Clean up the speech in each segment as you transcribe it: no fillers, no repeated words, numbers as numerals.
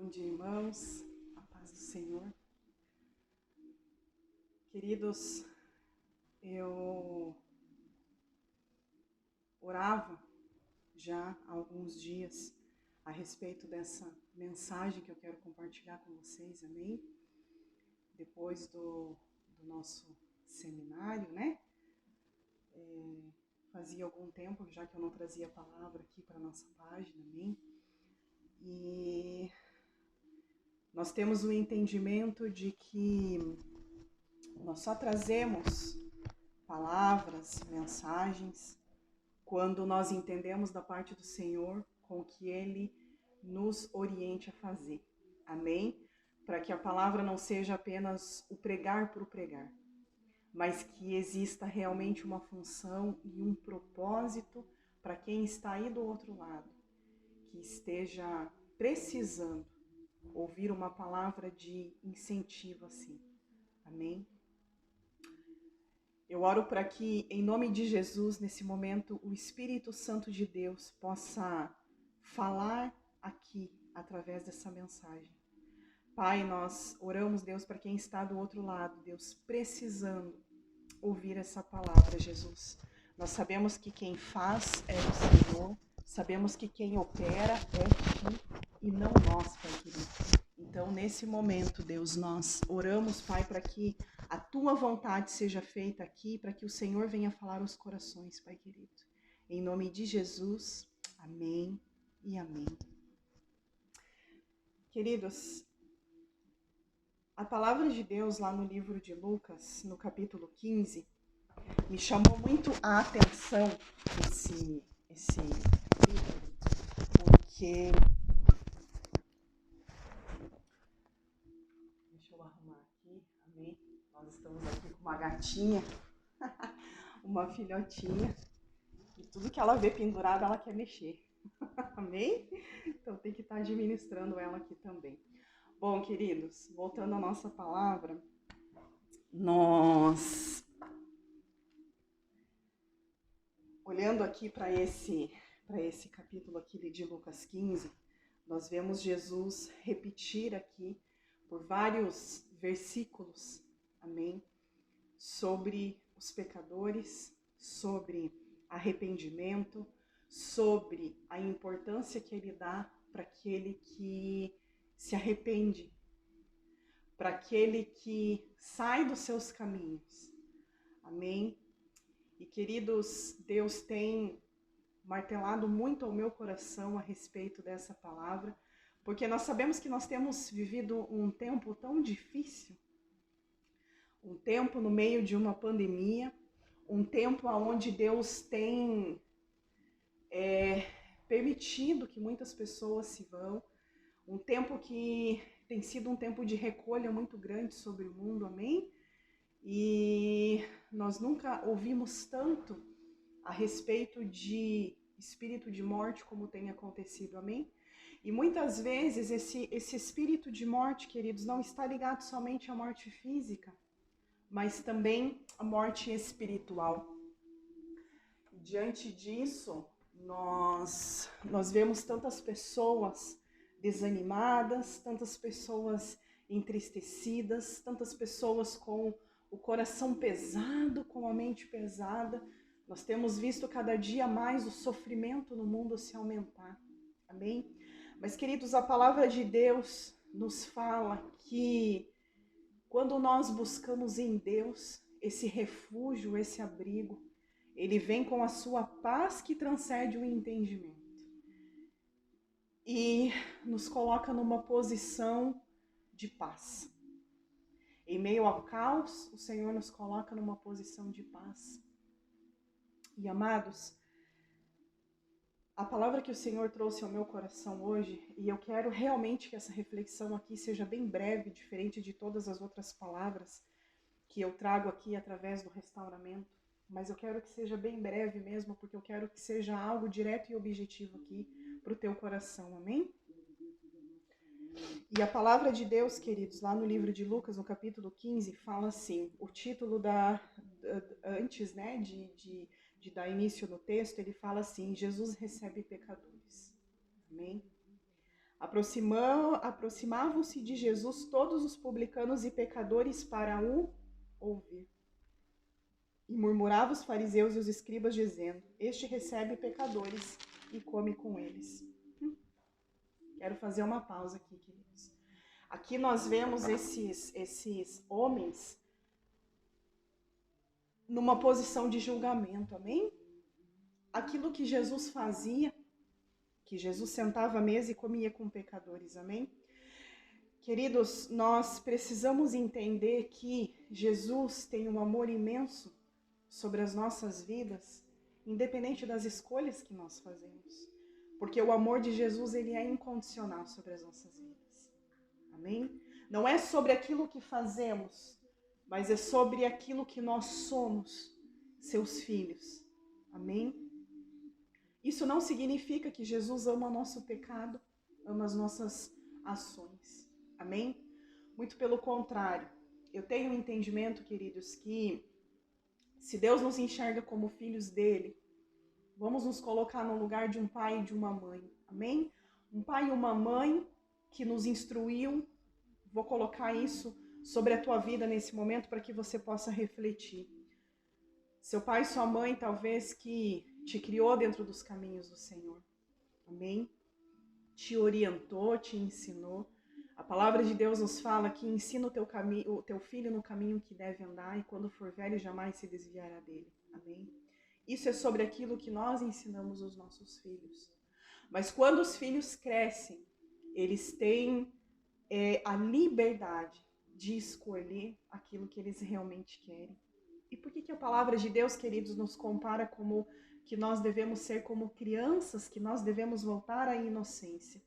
Bom dia, irmãos, a paz do Senhor. Queridos, eu orava já há alguns dias a respeito dessa mensagem que eu quero compartilhar com vocês, amém? Depois do nosso seminário, né? Fazia algum tempo já que eu não trazia a palavra aqui para a nossa página, amém? E nós temos o entendimento de que nós só trazemos palavras, mensagens, quando nós entendemos da parte do Senhor com o que Ele nos oriente a fazer. Amém? Para que a palavra não seja apenas o pregar por pregar, mas que exista realmente uma função e um propósito para quem está aí do outro lado, que esteja precisando ouvir uma palavra de incentivo assim. Amém? Eu oro para que, em nome de Jesus, nesse momento, o Espírito Santo de Deus possa falar aqui, através dessa mensagem. Pai, nós oramos, Deus, para quem está do outro lado, Deus, precisando ouvir essa palavra, Jesus. Nós sabemos que quem faz é o Senhor, sabemos que quem opera é Ti e não nós, Pai querido. Então, nesse momento, Deus, nós oramos, Pai, para que a Tua vontade seja feita aqui, para que o Senhor venha falar aos corações, Pai querido. Em nome de Jesus, amém e amém. Queridos, a palavra de Deus lá no livro de Lucas, no capítulo 15, me chamou muito a atenção esse livro, porque... Deixa eu arrumar aqui, amém? Nós estamos aqui com uma gatinha, uma filhotinha, e tudo que ela vê pendurado, ela quer mexer, amém? Então tem que estar administrando ela aqui também. Bom, queridos, voltando à nossa palavra, nós, olhando aqui para esse capítulo aqui de Lucas 15, nós vemos Jesus repetir aqui por vários versículos, amém? Sobre os pecadores, sobre arrependimento, sobre a importância que ele dá para aquele que se arrepende, para aquele que sai dos seus caminhos, amém? E queridos, Deus tem martelado muito ao meu coração a respeito dessa palavra, porque nós sabemos que nós temos vivido um tempo tão difícil, um tempo no meio de uma pandemia, um tempo onde Deus tem permitido que muitas pessoas se vão, um tempo que tem sido um tempo de recolha muito grande sobre o mundo, amém? E nós nunca ouvimos tanto a respeito de espírito de morte como tem acontecido, amém? E muitas vezes esse espírito de morte, queridos, não está ligado somente à morte física, mas também à morte espiritual. E diante disso, nós vemos tantas pessoas desanimadas, tantas pessoas entristecidas, tantas pessoas com o coração pesado, com a mente pesada. Nós temos visto cada dia mais o sofrimento no mundo se aumentar, amém? Mas, queridos, a palavra de Deus nos fala que quando nós buscamos em Deus esse refúgio, esse abrigo, Ele vem com a sua paz que transcende o entendimento e nos coloca numa posição de paz. Em meio ao caos, o Senhor nos coloca numa posição de paz. E amados, a palavra que o Senhor trouxe ao meu coração hoje, e eu quero realmente que essa reflexão aqui seja bem breve, diferente de todas as outras palavras que eu trago aqui através do restauramento, mas eu quero que seja bem breve mesmo, porque eu quero que seja algo direto e objetivo aqui para o teu coração, amém? E a palavra de Deus, queridos, lá no livro de Lucas, no capítulo 15, fala assim, o título antes, né, de dar início no texto, ele fala assim, Jesus recebe pecadores, amém? A Aproximavam-se de Jesus todos os publicanos e pecadores para o ouvir. E murmuravam os fariseus e os escribas, dizendo: este recebe pecadores e come com eles. Quero fazer uma pausa aqui, queridos. Aqui nós vemos esses homens numa posição de julgamento, amém? Aquilo que Jesus fazia, que Jesus sentava à mesa e comia com pecadores, amém? Queridos, nós precisamos entender que Jesus tem um amor imenso sobre as nossas vidas, independente das escolhas que nós fazemos. Porque o amor de Jesus, ele é incondicional sobre as nossas vidas. Amém? Não é sobre aquilo que fazemos, mas é sobre aquilo que nós somos, seus filhos. Amém? Isso não significa que Jesus ama nosso pecado, ama as nossas ações. Amém? Muito pelo contrário. Eu tenho um entendimento, queridos, que se Deus nos enxerga como filhos dele, vamos nos colocar no lugar de um pai e de uma mãe. Amém? Um pai e uma mãe que nos instruiu. Vou colocar isso sobre a tua vida nesse momento para que você possa refletir. Seu pai e sua mãe, talvez, que te criou dentro dos caminhos do Senhor. Amém? Te orientou, te ensinou. A palavra de Deus nos fala que ensina o teu filho no caminho que deve andar e quando for velho jamais se desviará dele. Amém? Isso é sobre aquilo que nós ensinamos aos nossos filhos. Mas quando os filhos crescem, eles têm a liberdade de escolher aquilo que eles realmente querem. E por que a palavra de Deus, queridos, nos compara como que nós devemos ser como crianças, que nós devemos voltar à inocência?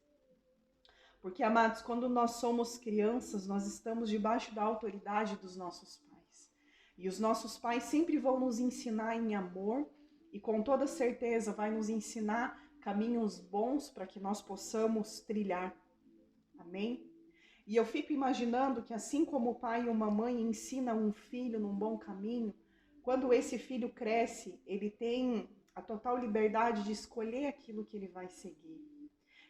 Porque, amados, quando nós somos crianças, nós estamos debaixo da autoridade dos nossos pais. E os nossos pais sempre vão nos ensinar em amor e com toda certeza vai nos ensinar caminhos bons para que nós possamos trilhar. Amém? E eu fico imaginando que assim como o pai e uma mãe ensinam um filho num bom caminho, quando esse filho cresce, ele tem a total liberdade de escolher aquilo que ele vai seguir.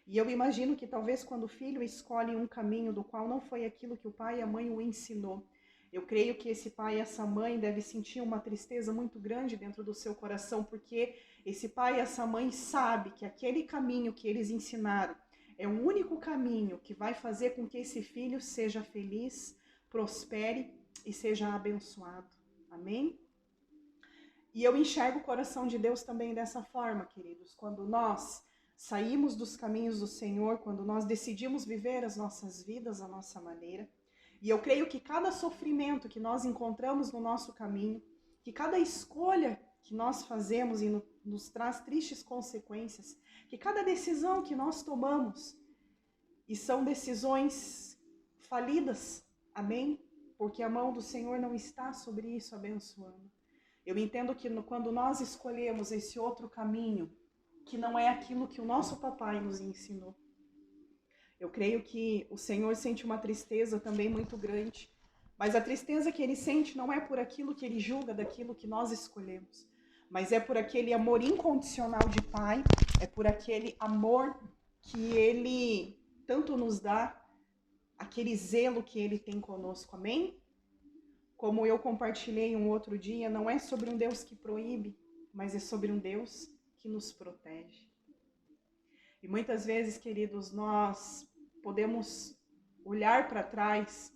E eu imagino que talvez quando o filho escolhe um caminho do qual não foi aquilo que o pai e a mãe o ensinou, eu creio que esse pai e essa mãe devem sentir uma tristeza muito grande dentro do seu coração, porque esse pai e essa mãe sabe que aquele caminho que eles ensinaram é o único caminho que vai fazer com que esse filho seja feliz, prospere e seja abençoado. Amém? E eu enxergo o coração de Deus também dessa forma, queridos. Quando nós saímos dos caminhos do Senhor, quando nós decidimos viver as nossas vidas à nossa maneira, e eu creio que cada sofrimento que nós encontramos no nosso caminho, que cada escolha que nós fazemos e nos traz tristes consequências, que cada decisão que nós tomamos, e são decisões falidas, amém? Porque a mão do Senhor não está sobre isso abençoando. Eu entendo que quando nós escolhemos esse outro caminho, que não é aquilo que o nosso papai nos ensinou, eu creio que o Senhor sente uma tristeza também muito grande, mas a tristeza que ele sente não é por aquilo que ele julga daquilo que nós escolhemos, mas é por aquele amor incondicional de pai, é por aquele amor que ele tanto nos dá, aquele zelo que ele tem conosco, amém? Como eu compartilhei um outro dia, não é sobre um Deus que proíbe, mas é sobre um Deus que nos protege. E muitas vezes, queridos, nós podemos olhar para trás,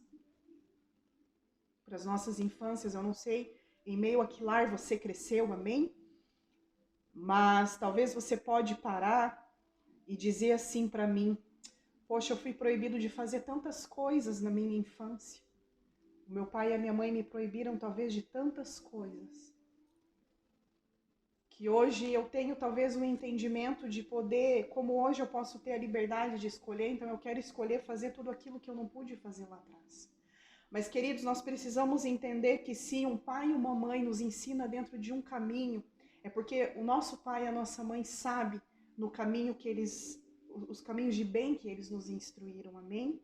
para as nossas infâncias, eu não sei em meio a que lar você cresceu, amém? Mas talvez você pode parar e dizer assim para mim: poxa, eu fui proibido de fazer tantas coisas na minha infância. O meu pai e a minha mãe me proibiram talvez de tantas coisas, que hoje eu tenho talvez um entendimento de poder, como hoje eu posso ter a liberdade de escolher, então eu quero escolher fazer tudo aquilo que eu não pude fazer lá atrás. Mas, queridos, nós precisamos entender que se um pai e uma mãe nos ensina dentro de um caminho, é porque o nosso pai e a nossa mãe sabem no caminho que os caminhos de bem que eles nos instruíram, amém?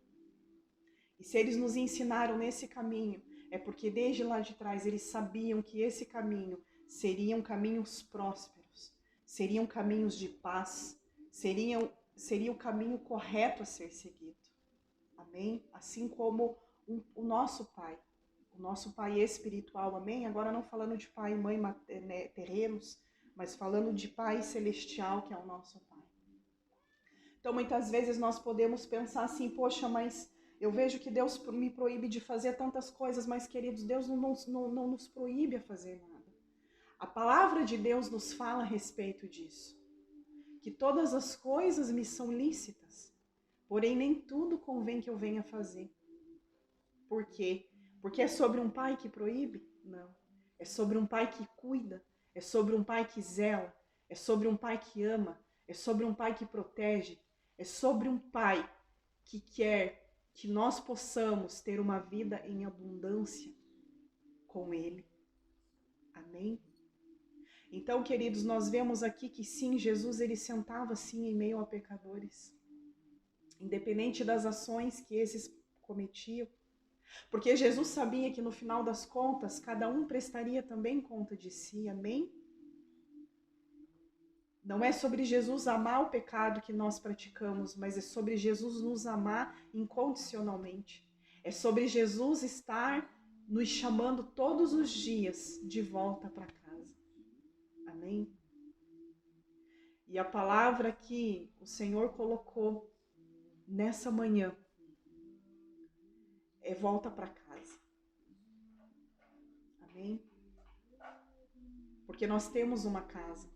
E se eles nos ensinaram nesse caminho, é porque desde lá de trás eles sabiam que esse caminho seriam caminhos prósperos, seriam caminhos de paz, seriam seria o caminho correto a ser seguido. Amém? Assim como o nosso Pai espiritual, amém? Agora não falando de pai e mãe terrenos, mas falando de Pai celestial, que é o nosso Pai. Então, muitas vezes nós podemos pensar assim, poxa, mas eu vejo que Deus me proíbe de fazer tantas coisas, mas, queridos, Deus não nos proíbe a fazer nada. A palavra de Deus nos fala a respeito disso, que todas as coisas me são lícitas, porém nem tudo convém que eu venha fazer. Por quê? Porque é sobre um pai que proíbe? Não. É sobre um pai que cuida, é sobre um pai que zela, é sobre um pai que ama, é sobre um pai que protege, é sobre um pai que quer que nós possamos ter uma vida em abundância com ele. Amém? Então, queridos, nós vemos aqui que sim, Jesus ele sentava sim em meio a pecadores, independente das ações que esses cometiam, porque Jesus sabia que no final das contas, cada um prestaria também conta de si, amém? Não é sobre Jesus amar o pecado que nós praticamos, mas é sobre Jesus nos amar incondicionalmente. É sobre Jesus estar nos chamando todos os dias de volta para casa. Amém? E a palavra que o Senhor colocou nessa manhã é volta para casa. Amém? Porque nós temos uma casa.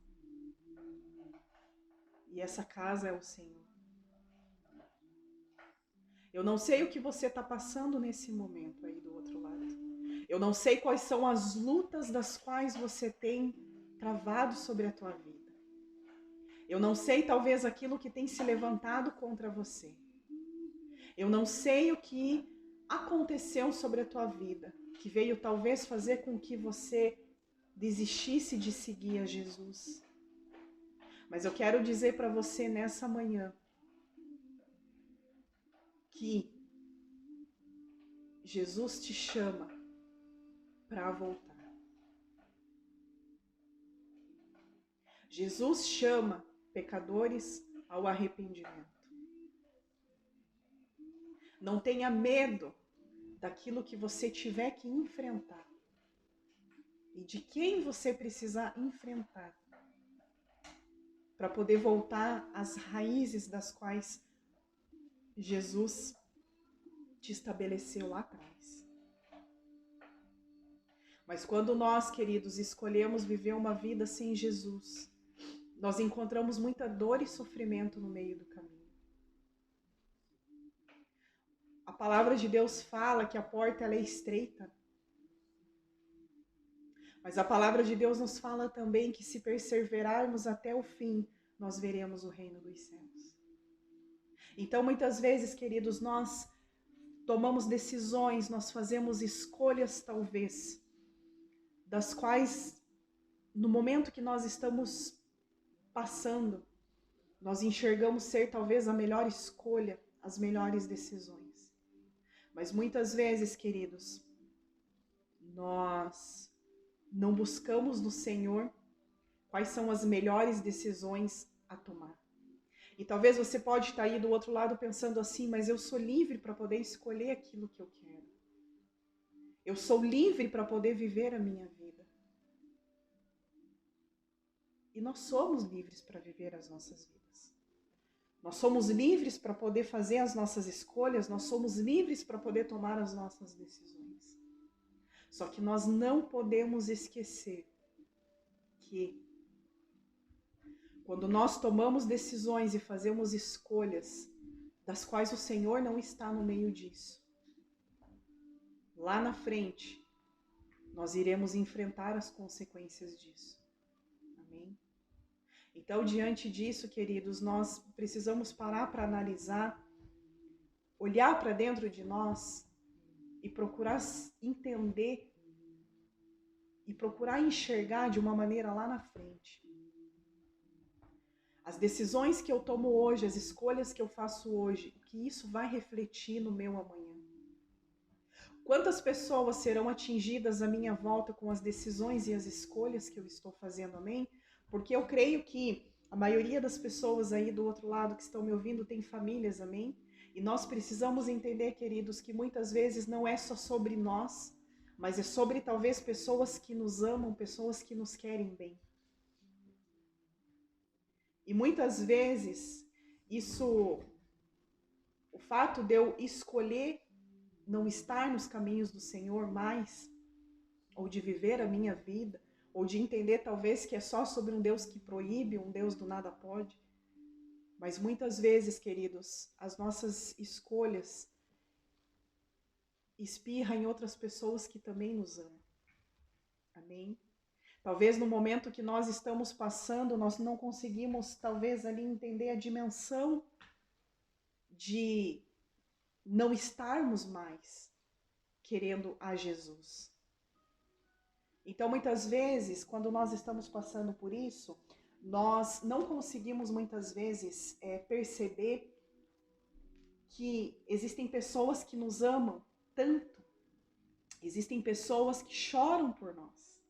E essa casa é o Senhor. Eu não sei o que você está passando nesse momento aí do outro lado. Eu não sei quais são as lutas das quais você tem travado sobre a tua vida. Eu não sei talvez aquilo que tem se levantado contra você. Eu não sei o que aconteceu sobre a tua vida, que veio talvez fazer com que você desistisse de seguir a Jesus. Mas eu quero dizer para você nessa manhã que Jesus te chama para voltar. Jesus chama pecadores ao arrependimento. Não tenha medo daquilo que você tiver que enfrentar e de quem você precisar enfrentar para poder voltar às raízes das quais Jesus te estabeleceu lá atrás. Mas quando nós, queridos, escolhemos viver uma vida sem Jesus, nós encontramos muita dor e sofrimento no meio do caminho. A palavra de Deus fala que a porta ela é estreita. Mas a palavra de Deus nos fala também que se perseverarmos até o fim, nós veremos o reino dos céus. Então, muitas vezes, queridos, nós tomamos decisões, nós fazemos escolhas, talvez, das quais, no momento que nós estamos passando, nós enxergamos ser talvez a melhor escolha, as melhores decisões. Mas muitas vezes, queridos, nós não buscamos no Senhor quais são as melhores decisões a tomar. E talvez você pode estar aí do outro lado pensando assim, mas eu sou livre para poder escolher aquilo que eu quero. Eu sou livre para poder viver a minha vida. E nós somos livres para viver as nossas vidas. Nós somos livres para poder fazer as nossas escolhas, nós somos livres para poder tomar as nossas decisões. Só que nós não podemos esquecer que quando nós tomamos decisões e fazemos escolhas das quais o Senhor não está no meio disso, lá na frente, nós iremos enfrentar as consequências disso. Amém? Então, diante disso, queridos, nós precisamos parar para analisar, olhar para dentro de nós e procurar entender e procurar enxergar de uma maneira lá na frente. As decisões que eu tomo hoje, as escolhas que eu faço hoje, o que isso vai refletir no meu amanhã. Quantas pessoas serão atingidas à minha volta com as decisões e as escolhas que eu estou fazendo, amém? Porque eu creio que A maioria das pessoas aí do outro lado que estão me ouvindo tem famílias, amém? E nós precisamos entender, queridos, que muitas vezes não é só sobre nós, mas é sobre talvez pessoas que nos amam, pessoas que nos querem bem. E muitas vezes o fato de eu escolher não estar nos caminhos do Senhor mais, ou de viver a minha vida, ou de entender talvez que é só sobre um Deus que proíbe, um Deus do nada pode. Mas muitas vezes, queridos, as nossas escolhas espirram em outras pessoas que também nos amam. Amém? Talvez no momento que nós estamos passando, nós não conseguimos talvez ali entender a dimensão de não estarmos mais querendo a Jesus. Então, muitas vezes, quando nós estamos passando por isso, nós não conseguimos muitas vezes perceber que existem pessoas que nos amam tanto, existem pessoas que choram por nós,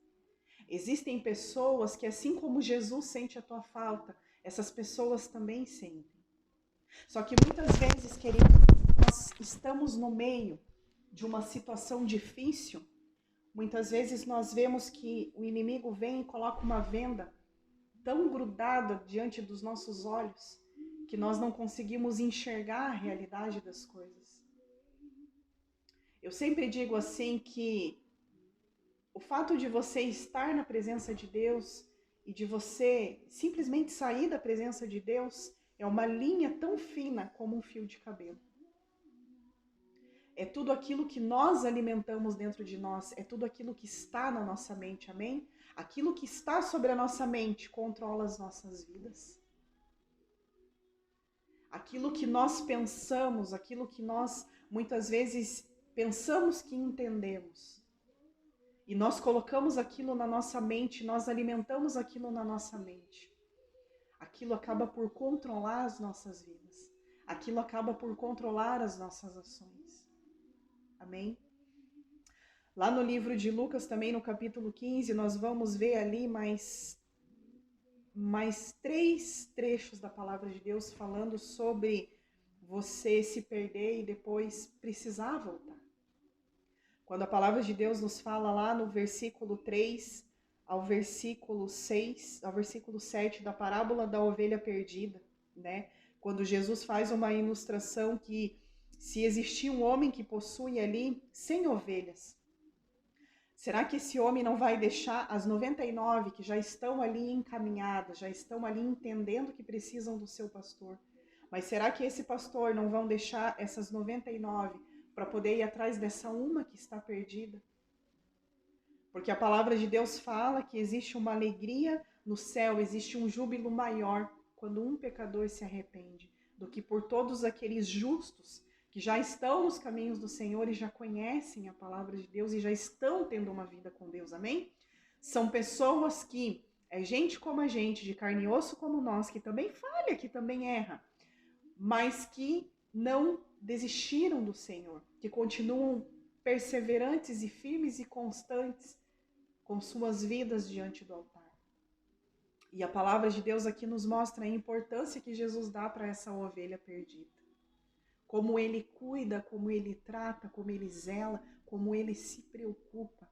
existem pessoas que, assim como Jesus sente a tua falta, essas pessoas também sentem. Só que muitas vezes, queridos, nós estamos no meio de uma situação difícil. Muitas vezes nós vemos que o inimigo vem e coloca uma venda tão grudada diante dos nossos olhos que nós não conseguimos enxergar a realidade das coisas. Eu sempre digo assim que o fato de você estar na presença de Deus e de você simplesmente sair da presença de Deus é uma linha tão fina como um fio de cabelo. É tudo aquilo que nós alimentamos dentro de nós, é tudo aquilo que está na nossa mente, amém? Aquilo que está sobre a nossa mente controla as nossas vidas. Aquilo que nós pensamos, aquilo que nós muitas vezes pensamos que entendemos, e nós colocamos aquilo na nossa mente, nós alimentamos aquilo na nossa mente. Aquilo acaba por controlar as nossas vidas. Aquilo acaba por controlar as nossas ações. Amém? Lá no livro de Lucas, também no capítulo 15, nós vamos ver ali mais 3 trechos da palavra de Deus falando sobre você se perder e depois precisar voltar. Quando a palavra de Deus nos fala lá no versículo 3 ao versículo 6, ao versículo 7 da parábola da ovelha perdida, né? Quando Jesus faz uma ilustração que se existir um homem que possui ali 100 ovelhas, será que esse homem não vai deixar as 99 que já estão ali encaminhadas, já estão ali entendendo que precisam do seu pastor? Mas será que esse pastor não vão deixar essas 99 para poder ir atrás dessa uma que está perdida? Porque a palavra de Deus fala que existe uma alegria no céu, existe um júbilo maior quando um pecador se arrepende, do que por todos aqueles justos que já estão nos caminhos do Senhor e já conhecem a palavra de Deus e já estão tendo uma vida com Deus, amém? São pessoas que, é gente como a gente, de carne e osso como nós, que também falha, que também erra, mas que não desistiram do Senhor, que continuam perseverantes e firmes e constantes com suas vidas diante do altar. E a palavra de Deus aqui nos mostra a importância que Jesus dá para essa ovelha perdida. Como ele cuida, como ele trata, como ele zela, como ele se preocupa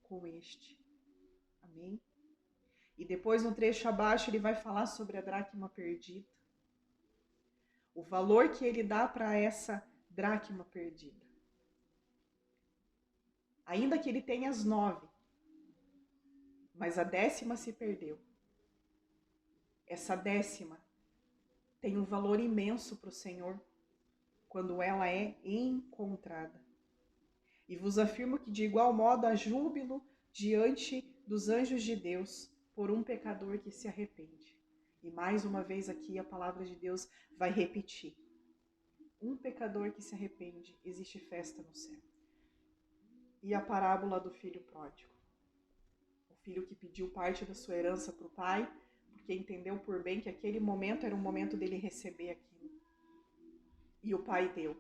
com este. Amém? E depois no trecho abaixo ele vai falar sobre a dracma perdida. O valor que ele dá para essa dracma perdida. Ainda que ele tenha as 9, mas a 10ª se perdeu. Essa 10ª tem um valor imenso para o Senhor quando ela é encontrada. E vos afirmo que de igual modo há júbilo diante dos anjos de Deus por um pecador que se arrepende. E mais uma vez aqui a palavra de Deus vai repetir. Um pecador que se arrepende, existe festa no céu. E a parábola do filho pródigo. O filho que pediu parte da sua herança para o pai, porque entendeu por bem que aquele momento era o momento dele receber aquilo. E o pai deu.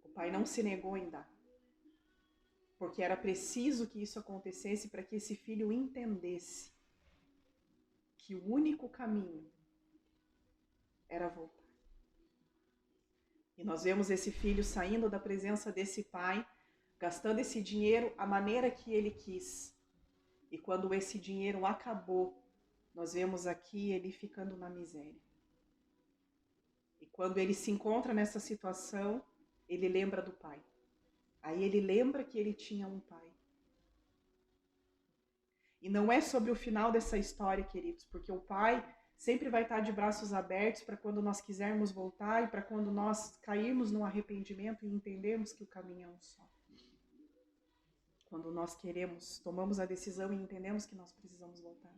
O pai não se negou em dar. Porque era preciso que isso acontecesse para que esse filho entendesse que o único caminho era voltar. E nós vemos esse filho saindo da presença desse pai, gastando esse dinheiro à maneira que ele quis. E quando esse dinheiro acabou, nós vemos aqui ele ficando na miséria. E quando ele se encontra nessa situação, ele lembra do pai. Aí ele lembra que ele tinha um pai. E não é sobre o final dessa história, queridos, porque o pai sempre vai estar de braços abertos para quando nós quisermos voltar e para quando nós cairmos no arrependimento e entendermos que o caminho é um só. Quando nós tomamos a decisão e entendemos que nós precisamos voltar.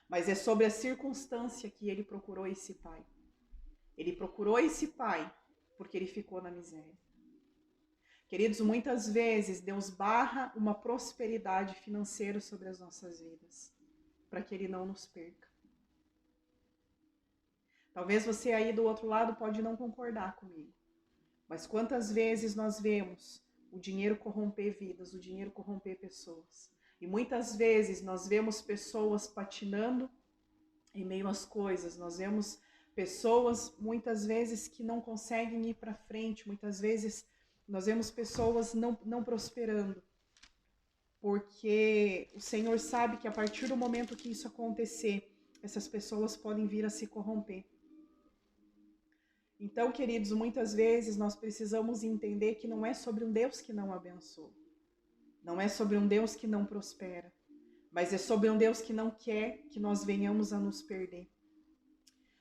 Mas é sobre a circunstância que ele procurou esse pai. Ele procurou esse pai porque ele ficou na miséria. Queridos, muitas vezes Deus barra uma prosperidade financeira sobre as nossas vidas, para que Ele não nos perca. Talvez você aí do outro lado pode não concordar comigo, mas quantas vezes nós vemos o dinheiro corromper vidas, o dinheiro corromper pessoas. E muitas vezes nós vemos pessoas patinando em meio às coisas, nós vemos pessoas muitas vezes que não conseguem ir para frente, muitas vezes nós vemos pessoas não prosperando, porque o Senhor sabe que a partir do momento que isso acontecer, essas pessoas podem vir a se corromper. Então, queridos, muitas vezes nós precisamos entender que não é sobre um Deus que não abençoa, não é sobre um Deus que não prospera, mas é sobre um Deus que não quer que nós venhamos a nos perder.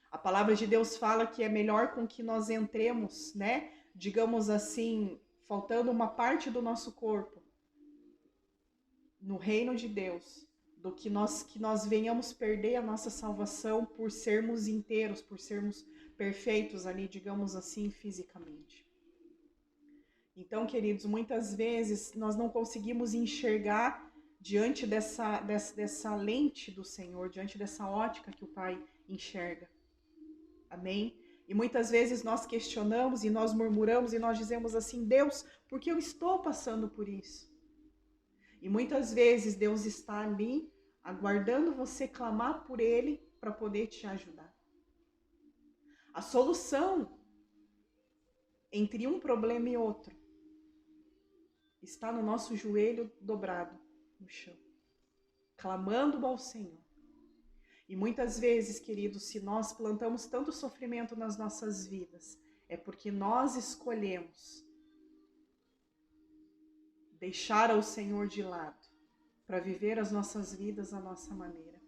A palavra de Deus fala que é melhor com que nós entremos, né? Digamos assim, faltando uma parte do nosso corpo no reino de Deus, do que nós venhamos perder a nossa salvação por sermos inteiros, por sermos perfeitos ali, digamos assim, fisicamente. Então, queridos, muitas vezes nós não conseguimos enxergar diante dessa lente do Senhor, diante dessa ótica que o Pai enxerga. Amém? E muitas vezes nós questionamos e nós murmuramos e nós dizemos assim: Deus, por que eu estou passando por isso? E muitas vezes Deus está ali aguardando você clamar por Ele para poder te ajudar. A solução entre um problema e outro está no nosso joelho dobrado no chão, clamando ao Senhor. E muitas vezes, queridos, se nós plantamos tanto sofrimento nas nossas vidas, é porque nós escolhemos deixar ao Senhor de lado para viver as nossas vidas à nossa maneira.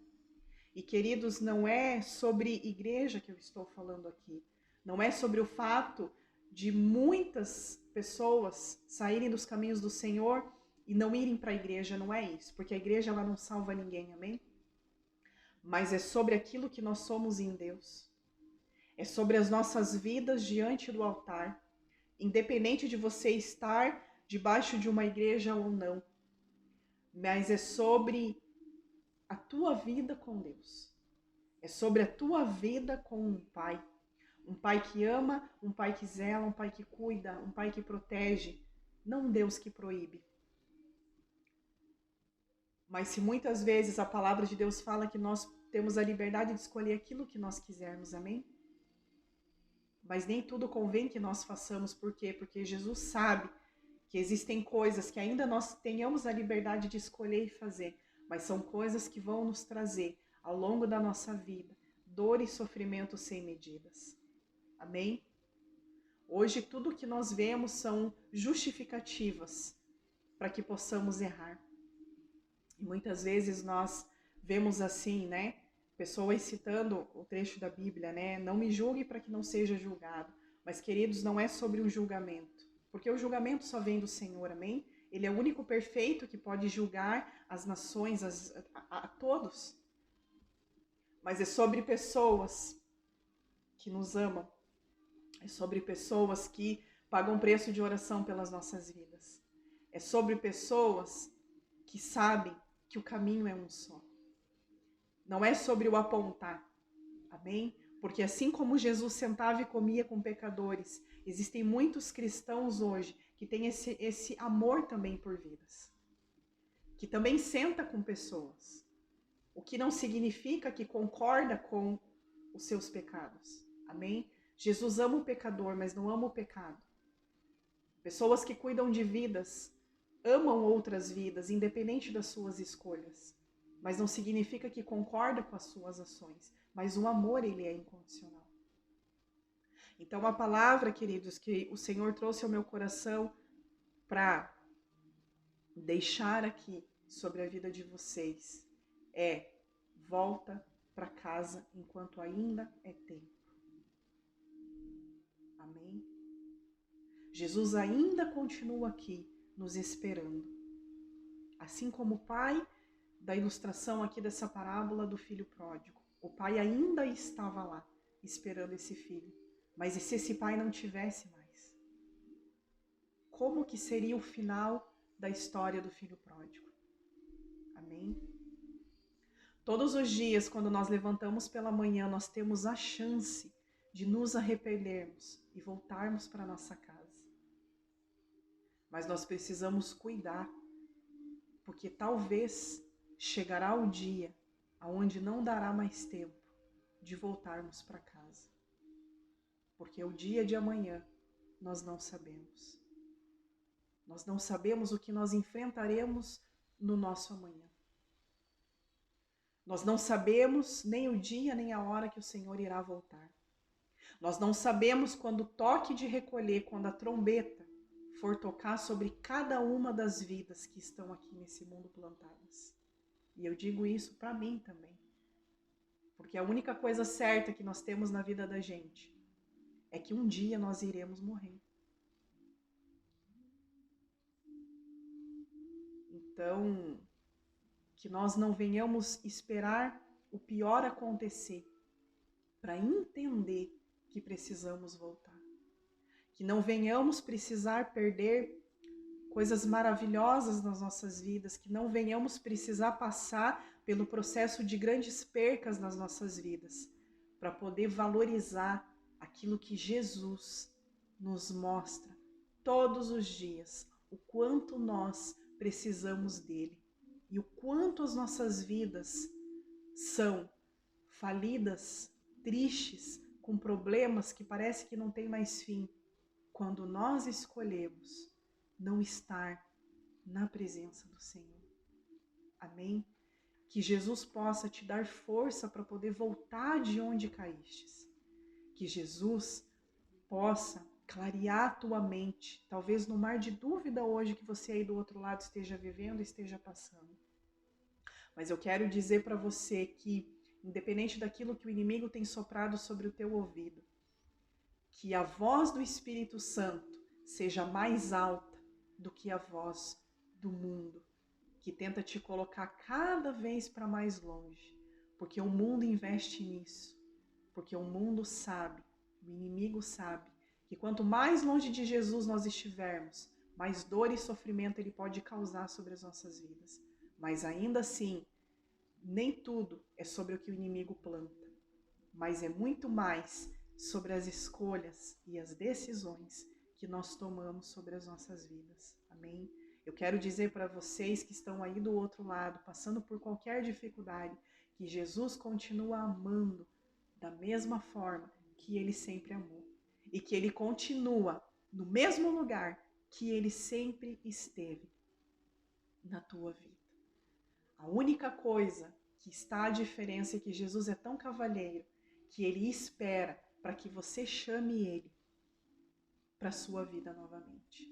E, queridos, não é sobre igreja que eu estou falando aqui. Não é sobre o fato de muitas pessoas saírem dos caminhos do Senhor e não irem para a igreja, não é isso. Porque a igreja ela não salva ninguém, amém? Mas é sobre aquilo que nós somos em Deus. É sobre as nossas vidas diante do altar, independente de você estar debaixo de uma igreja ou não. Mas é sobre a tua vida com Deus. É sobre a tua vida com um pai. Um pai que ama, um pai que zela, um pai que cuida, um pai que protege. Não um Deus que proíbe. Mas se muitas vezes a palavra de Deus fala que nós temos a liberdade de escolher aquilo que nós quisermos, amém? Mas nem tudo convém que nós façamos, por quê? Porque Jesus sabe que existem coisas que ainda nós tenhamos a liberdade de escolher e fazer, mas são coisas que vão nos trazer, ao longo da nossa vida, dor e sofrimento sem medidas. Amém? Hoje tudo que nós vemos são justificativas para que possamos errar. E muitas vezes nós vemos assim, né? Pessoas citando o trecho da Bíblia, né? Não me julgue para que não seja julgado. Mas, queridos, não é sobre um julgamento. Porque o julgamento só vem do Senhor, amém? Ele é o único perfeito que pode julgar as nações, a todos. Mas é sobre pessoas que nos amam. É sobre pessoas que pagam preço de oração pelas nossas vidas. É sobre pessoas que sabem que o caminho é um só. Não é sobre o apontar, amém? Porque assim como Jesus sentava e comia com pecadores, existem muitos cristãos hoje que têm esse amor também por vidas. Que também senta com pessoas. o que não significa que concorda com os seus pecados. Amém? Jesus ama o pecador, mas não ama o pecado. Pessoas que cuidam de vidas amam outras vidas, independente das suas escolhas. Mas não significa que concorda com as suas ações. Mas o amor, ele é incondicional. Então, a palavra, queridos, que o Senhor trouxe ao meu coração para deixar aqui sobre a vida de vocês é: volta para casa enquanto ainda é tempo. Amém? Jesus ainda continua aqui nos esperando. Assim como o pai da ilustração aqui dessa parábola do filho pródigo. O pai ainda estava lá esperando esse filho. Mas e se esse pai não tivesse mais? Como que seria o final da história do filho pródigo? Amém? Todos os dias, quando nós levantamos pela manhã, nós temos a chance de nos arrependermos e voltarmos para nossa casa. Mas nós precisamos cuidar, porque talvez chegará o dia onde não dará mais tempo de voltarmos para casa. Porque o dia de amanhã nós não sabemos. Nós não sabemos o que nós enfrentaremos no nosso amanhã. Nós não sabemos nem o dia nem a hora que o Senhor irá voltar. Nós não sabemos quando o toque de recolher, quando a trombeta for tocar sobre cada uma das vidas que estão aqui nesse mundo plantadas. E eu digo isso para mim também. Porque a única coisa certa que nós temos na vida da gente é que um dia nós iremos morrer. Então, que nós não venhamos esperar o pior acontecer para entender que precisamos voltar. Que não venhamos precisar perder coisas maravilhosas nas nossas vidas, que não venhamos precisar passar pelo processo de grandes percas nas nossas vidas, para poder valorizar aquilo que Jesus nos mostra todos os dias, o quanto nós precisamos dele e o quanto as nossas vidas são falidas, tristes, com problemas que parece que não tem mais fim, quando nós escolhemos não estar na presença do Senhor. Amém? Que Jesus possa te dar força para poder voltar de onde caístes. Que Jesus possa clarear a tua mente, talvez no mar de dúvida hoje que você aí do outro lado esteja vivendo, esteja passando. Mas eu quero dizer para você que, independente daquilo que o inimigo tem soprado sobre o teu ouvido, que a voz do Espírito Santo seja mais alta do que a voz do mundo, que tenta te colocar cada vez para mais longe, porque o mundo investe nisso, porque o mundo sabe, o inimigo sabe, que quanto mais longe de Jesus nós estivermos, mais dor e sofrimento ele pode causar sobre as nossas vidas. Mas ainda assim, nem tudo é sobre o que o inimigo planta, mas é muito mais sobre as escolhas e as decisões que nós tomamos sobre as nossas vidas. Amém? Eu quero dizer para vocês que estão aí do outro lado, passando por qualquer dificuldade, que Jesus continua amando da mesma forma que ele sempre amou. E que ele continua no mesmo lugar que ele sempre esteve na tua vida. A única coisa que está a diferença é que Jesus é tão cavalheiro que ele espera para que você chame ele para a sua vida novamente.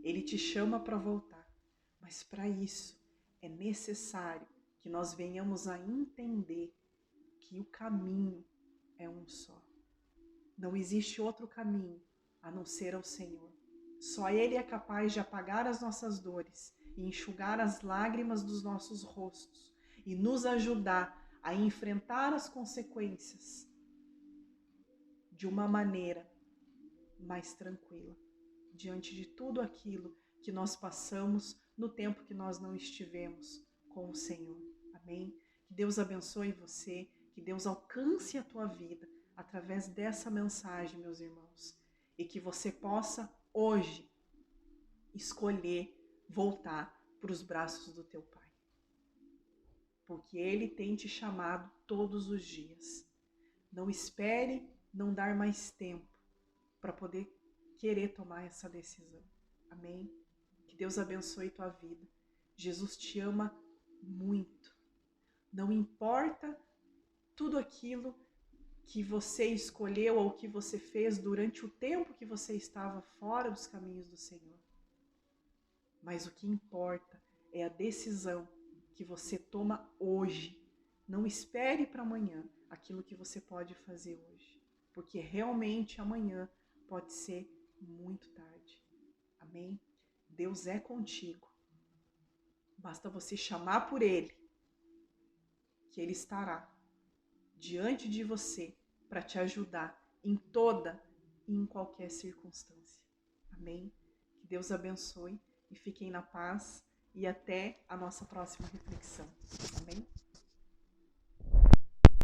Ele te chama para voltar, mas para isso é necessário que nós venhamos a entender que o caminho é um só. Não existe outro caminho a não ser ao Senhor. Só Ele é capaz de apagar as nossas dores e enxugar as lágrimas dos nossos rostos e nos ajudar a enfrentar as consequências de uma maneira mais tranquila, diante de tudo aquilo que nós passamos no tempo que nós não estivemos com o Senhor. Amém? Que Deus abençoe você, que Deus alcance a tua vida através dessa mensagem, meus irmãos, e que você possa hoje escolher voltar para os braços do teu Pai. porque Ele tem te chamado todos os dias. Não espere não dar mais tempo para poder querer tomar essa decisão. Amém? Que Deus abençoe tua vida. Jesus te ama muito. Não importa tudo aquilo que você escolheu ou que você fez durante o tempo que você estava fora dos caminhos do Senhor. Mas o que importa é a decisão que você toma hoje. Não espere para amanhã aquilo que você pode fazer hoje, porque realmente amanhã pode ser muito tarde. Amém? Deus é contigo. Basta você chamar por Ele, que Ele estará diante de você para te ajudar em toda e em qualquer circunstância. Amém? Que Deus abençoe e fiquem na paz e até a nossa próxima reflexão. Amém?